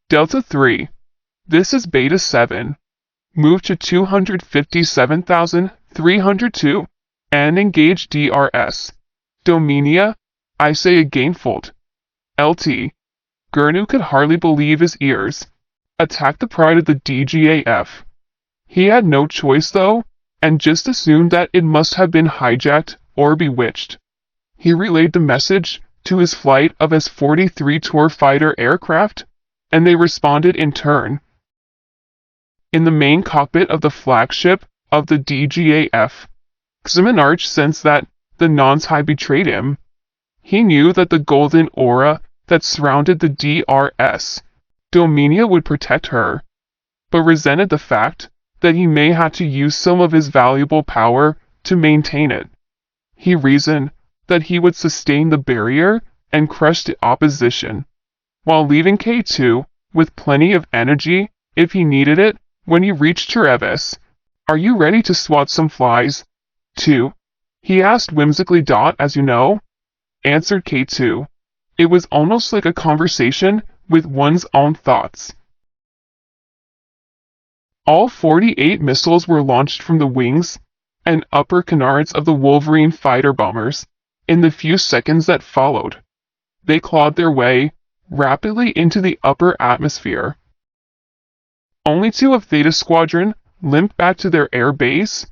Delta 3. This is Beta 7. Move to 257,302 and engage DRS. Dominia, I say again fold. LT. Gurnu could hardly believe his ears. Attack the pride of the DGAF. He had no choice though, and just assumed that it must have been hijacked or bewitched. He relayed the message to his flight of S-43 tour fighter aircraft, and they responded in turn. In the main cockpit of the flagship of the DGAF, Ximenarch sensed that the Nons had betrayed him. He knew that the golden aura that surrounded the DRS, Dominia, would protect her, but resented the fact that he may have to use some of his valuable power to maintain it. He reasoned that he would sustain the barrier and crush the opposition, while leaving K2 with plenty of energy if he needed it when he reached Treves. Are you ready to swat some flies? 2. He asked whimsically. As you know, answered K2. It was almost like a conversation with one's own thoughts. All 48 missiles were launched from the wings and upper canards of the Wolverine fighter bombers in the few seconds that followed. They clawed their way rapidly into the upper atmosphere. Only 2 of Theta Squadron limped back to their air base.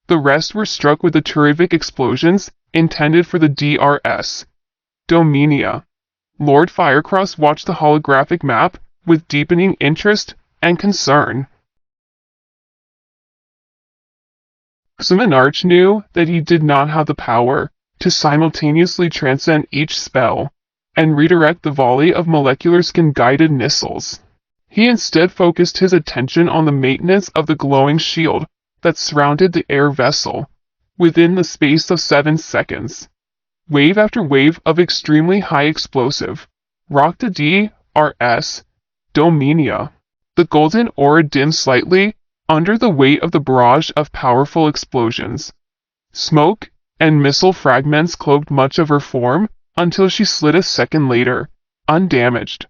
The rest were struck with the terrific explosions intended for the DRS. Dominia. Lord Firecross watched the holographic map with deepening interest and concern. Ximenarch knew that he did not have the power to simultaneously transcend each spell and redirect the volley of molecular skin-guided missiles. He instead focused his attention on the maintenance of the glowing shield that surrounded the air vessel within the space of 7 seconds. Wave after wave of extremely high explosive rocked the DRS, Dominia. The golden aura dimmed slightly under the weight of the barrage of powerful explosions. Smoke and missile fragments cloaked much of her form until she slid a second later, undamaged,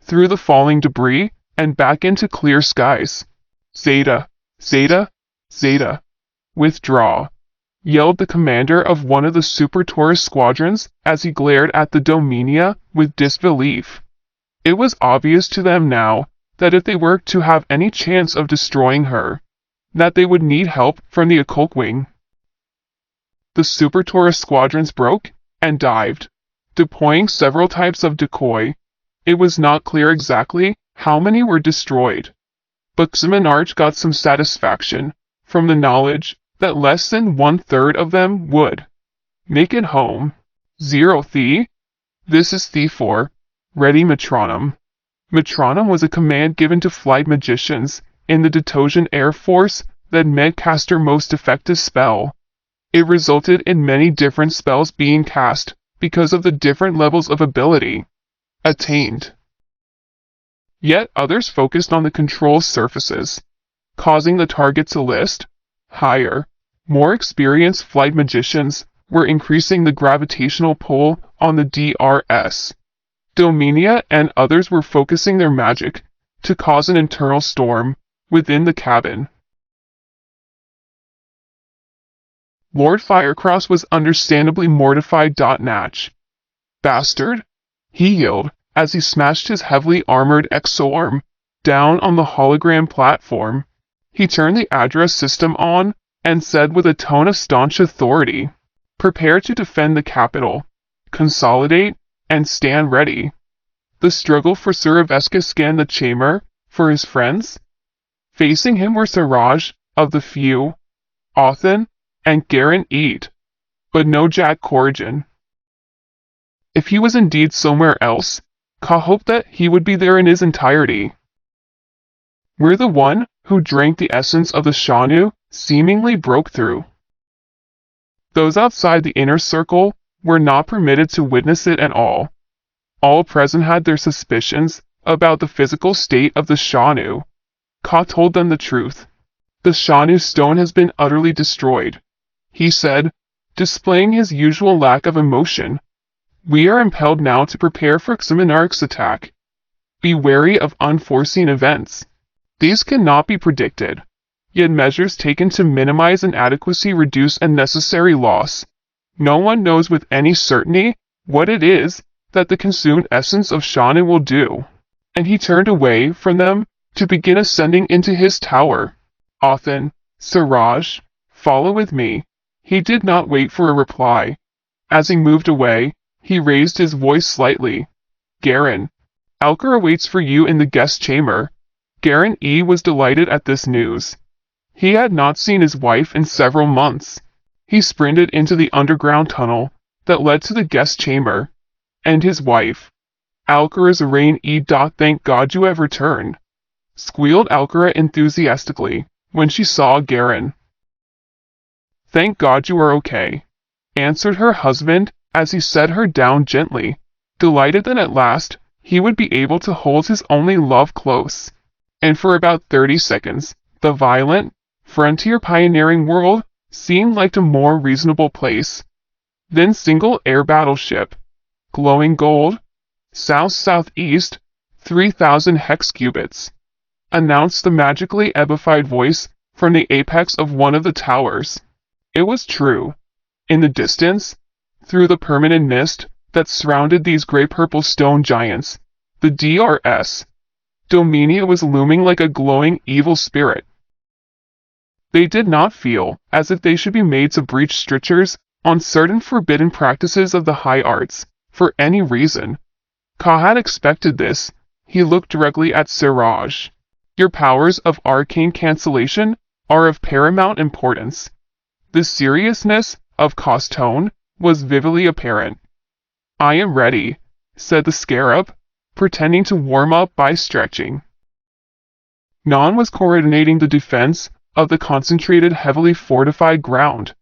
through the falling debris and back into clear skies. Zeta, Zeta, Zeta. Withdraw, yelled the commander of one of the Super Taurus squadrons as he glared at the Dominia with disbelief. It was obvious to them now that if they were to have any chance of destroying her, that they would need help from the occult wing. The Super Taurus squadrons broke and dived, deploying several types of decoy. It was not clear exactly how many were destroyed, but Ximenarch got some satisfaction from the knowledge that less than 1/3 of them would make it home. 0 Thea. This is Thea 4. Ready metronome. Metronome was a command given to flight magicians in the Detosian Air Force that made cast their most effective spell. It resulted in many different spells being cast because of the different levels of ability attained. Yet others focused on the control surfaces, causing the target to list higher. More experienced flight magicians were increasing the gravitational pull on the DRS. Dominia and others were focusing their magic to cause an internal storm within the cabin. Lord Firecross was understandably mortified. Natch. Bastard, he yelled as he smashed his heavily armored exoarm down on the hologram platform. He turned the address system on and said with a tone of staunch authority, "Prepare to defend the capital, consolidate, and stand ready." The struggle for Suroveska scanned the chamber for his friends. Facing him were Siraj of the Few, Othan, and Garen Eid, but no Jack Corrigan. If he was indeed somewhere else, Ka hoped that he would be there in his entirety. We're the one who drank the essence of the Shanu seemingly broke through. Those outside the inner circle were not permitted to witness it at all. All present had their suspicions about the physical state of the Shanu. Ka told them the truth. "The Shanu stone has been utterly destroyed," he said, displaying his usual lack of emotion. "We are impelled now to prepare for Ximenarch's attack. Be wary of unforeseen events. These cannot be predicted, yet measures taken to minimize inadequacy reduce unnecessary loss. No one knows with any certainty what it is that the consumed essence of Shannon will do. And he turned away from them to begin ascending into his tower. Often, Siraj, follow with me. He did not wait for a reply. As he moved away, he raised his voice slightly. Garen, Alkara waits for you in the guest chamber. Garen E was delighted at this news. He had not seen his wife in several months. He sprinted into the underground tunnel that led to the guest chamber. And his wife, Alkara's Rain E. Thank God you have returned, squealed Alkara enthusiastically when she saw Garen. Thank God you are okay, answered her husband as he set her down gently, delighted that at last he would be able to hold his only love close. And for about 30 seconds, the violent, frontier pioneering world seemed like a more reasonable place. Then single air battleship, glowing gold, south-southeast, 3,000 hex cubits, announced the magically ebified voice from the apex of one of the towers. It was true. In the distance, through the permanent mist that surrounded these gray-purple stone giants, the DRS, Dominia was looming like a glowing evil spirit. They did not feel as if they should be made to breach strictures on certain forbidden practices of the high arts, for any reason. Ka had expected this. He looked directly at Siraj. Your powers of arcane cancellation are of paramount importance. The seriousness of Ka's tone was vividly apparent. I am ready, said the scarab, pretending to warm up by stretching. Nan was coordinating the defense of the concentrated, heavily fortified ground.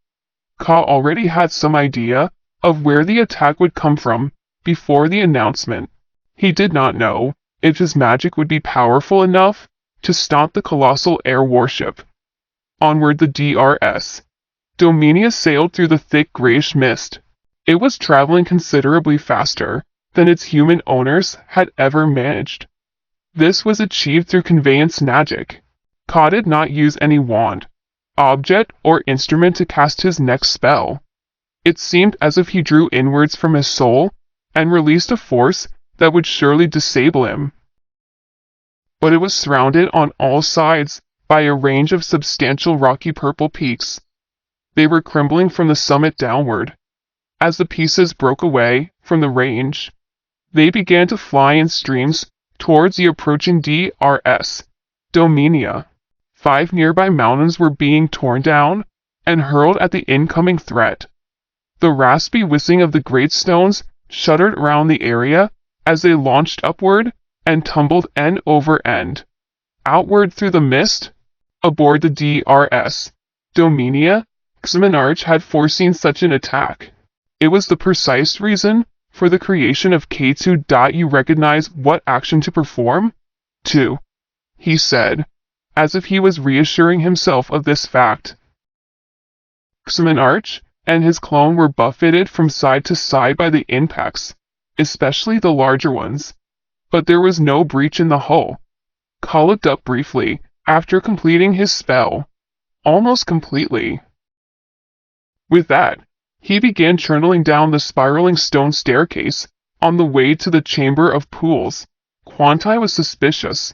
Ka already had some idea of where the attack would come from before the announcement. He did not know if his magic would be powerful enough to stop the colossal air warship. Onward the DRS. Dominia sailed through the thick grayish mist. It was traveling considerably faster than its human owners had ever managed. This was achieved through conveyance magic. Ka did not use any wand, object, or instrument to cast his next spell. It seemed as if he drew inwards from his soul and released a force that would surely disable him. But it was surrounded on all sides by a range of substantial rocky purple peaks. They were crumbling from the summit downward. As the pieces broke away from the range, they began to fly in streams towards the approaching DRS, Dominia. 5 nearby mountains were being torn down and hurled at the incoming threat. The raspy whizzing of the great stones shuddered around the area as they launched upward and tumbled end over end. Outward through the mist, aboard the DRS, Dominia, Xmenarch had foreseen such an attack. It was the precise reason for the creation of K2. You recognize what action to perform? 2. He said, as if he was reassuring himself of this fact. Xmenarch and his clone were buffeted from side to side by the impacts, especially the larger ones. But there was no breach in the hull. Ka looked up briefly after completing his spell. Almost completely. With that, he began trundling down the spiraling stone staircase on the way to the Chamber of Pools. Quantai was suspicious.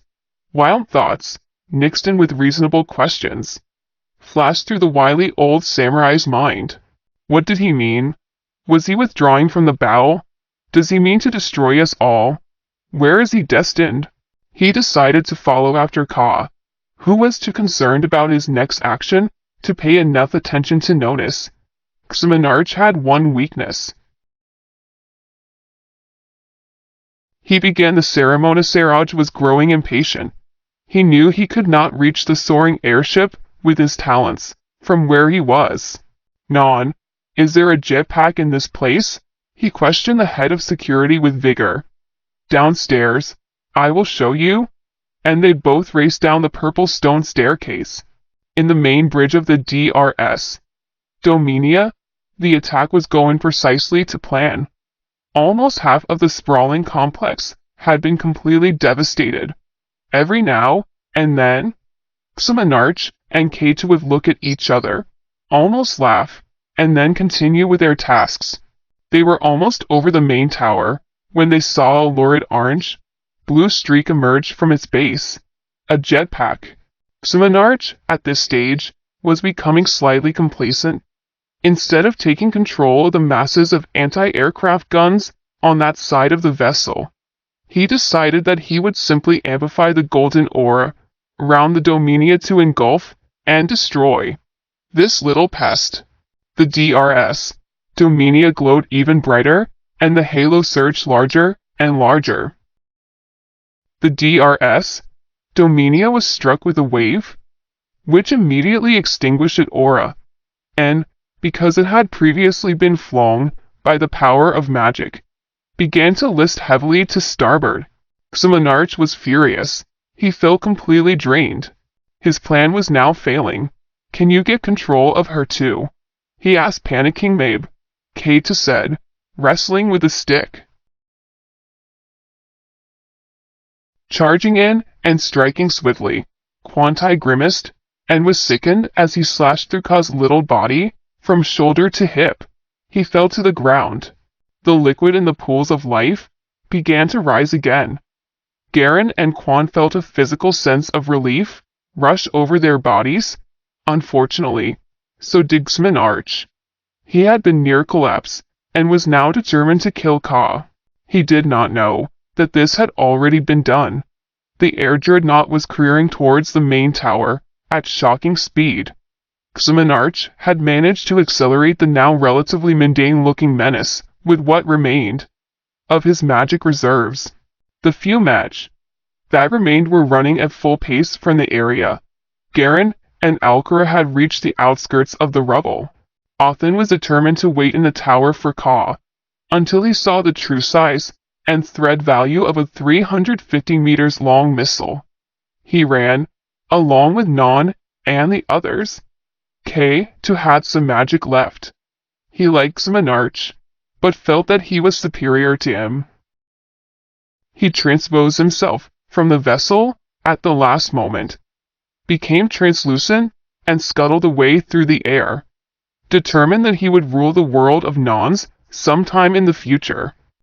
Wild thoughts, mixed in with reasonable questions, flashed through the wily old samurai's mind. What did he mean? Was he withdrawing from the battle? Does he mean to destroy us all? Where is he destined? He decided to follow after Ka, who was too concerned about his next action to pay enough attention to notice. Xmenarch had one weakness. He began the ceremony. Siraj was growing impatient. He knew he could not reach the soaring airship with his talents from where he was. Nan, is there a jetpack in this place? He questioned the head of security with vigor. Downstairs. I will show you. And they both raced down the purple stone staircase. In the main bridge of the DRS, Dominia, the attack was going precisely to plan. Almost half of the sprawling complex had been completely devastated. Every now and then, Xehanort and Kate would look at each other, almost laugh, and then continue with their tasks. They were almost over the main tower when they saw a lurid orange blue streak emerge from its base. A jetpack. Xehanort, at this stage, was becoming slightly complacent. Instead of taking control of the masses of anti-aircraft guns on that side of the vessel, he decided that he would simply amplify the golden aura around the Dominia to engulf and destroy this little pest. The DRS, Dominia, glowed even brighter, and the halo surged larger and larger. The DRS, Dominia, was struck with a wave, which immediately extinguished its aura, and, because it had previously been flown by the power of magic, began to list heavily to starboard. Xehanort was furious. He felt completely drained. His plan was now failing. "Can you get control of her too?" he asked panicking Mabe. Kate said, wrestling with a stick. Charging in and striking swiftly, Quantai grimaced and was sickened as he slashed through Ka's little body from shoulder to hip. He fell to the ground. The liquid in the pools of life began to rise again. Garen and Quan felt a physical sense of relief rush over their bodies. Unfortunately, so did Xehanort. He had been near collapse and was now determined to kill Ka. He did not know that this had already been done. The air dreadnought was careering towards the main tower at shocking speed. Xehanort had managed to accelerate the now relatively mundane-looking menace with what remained of his magic reserves. The few match that remained were running at full pace from the area. Garen and Alcora had reached the outskirts of the rubble. Othin was determined to wait in the tower for Ka until he saw the true size and threat value of a 350 meters long missile. He ran, along with Non and the others. K2 had some magic left. He liked Xehanort, but felt that he was superior to him. He transposed himself from the vessel at the last moment, became translucent, and scuttled away through the air, determined that he would rule the world of Nons sometime in the future.